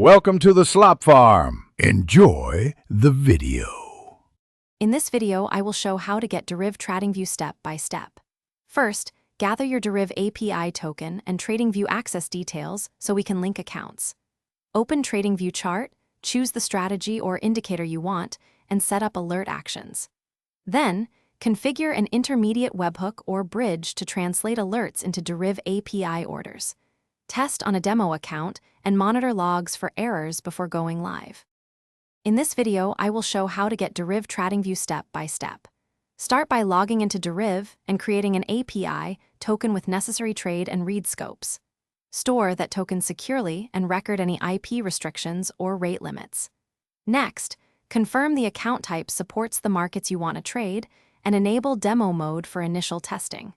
Welcome to the Slop Farm. Enjoy the video. In this video, I will show how to get Deriv TradingView step by step. First, gather your Deriv API token and TradingView access details so we can link accounts. Open TradingView chart, choose the strategy or indicator you want, and set up alert actions. Then, configure an intermediate webhook or bridge to translate alerts into Deriv API orders. Test on a demo account and monitor logs for errors before going live. In this video, I will show how to get Deriv TradingView step by step. Start by logging into Deriv and creating an API token with necessary trade and read scopes. Store that token securely and record any IP restrictions or rate limits. Next, confirm the account type supports the markets you want to trade and enable demo mode for initial testing.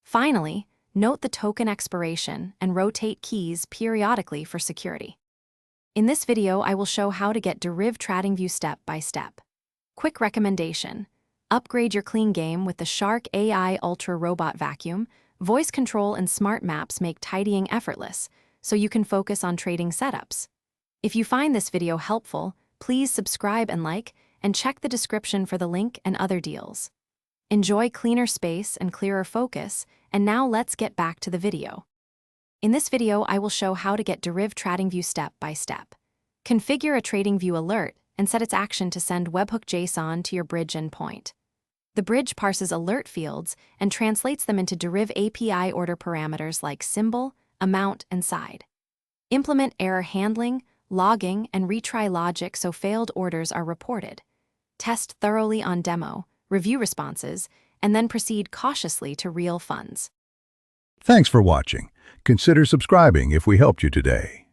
Finally, note the token expiration and rotate keys periodically for security. In this video, I will show how to get Deriv TradingView step by step. Quick recommendation: upgrade your clean game with the Shark AI Ultra Robot Vacuum. Voice control and smart maps make tidying effortless, so you can focus on trading setups. If you find this video helpful, please subscribe and like, and check the description for the link and other deals. Enjoy cleaner space and clearer focus, and now let's get back to the video. In this video, I will show how to get Deriv TradingView step by step. Configure a TradingView alert and set its action to send webhook JSON to your bridge endpoint. The bridge parses alert fields and translates them into Deriv API order parameters like symbol, amount, and side. Implement error handling, logging, and retry logic so failed orders are reported. Test thoroughly on demo, review responses, and then proceed cautiously to real funds. Thanks for watching. Consider subscribing if we helped you today.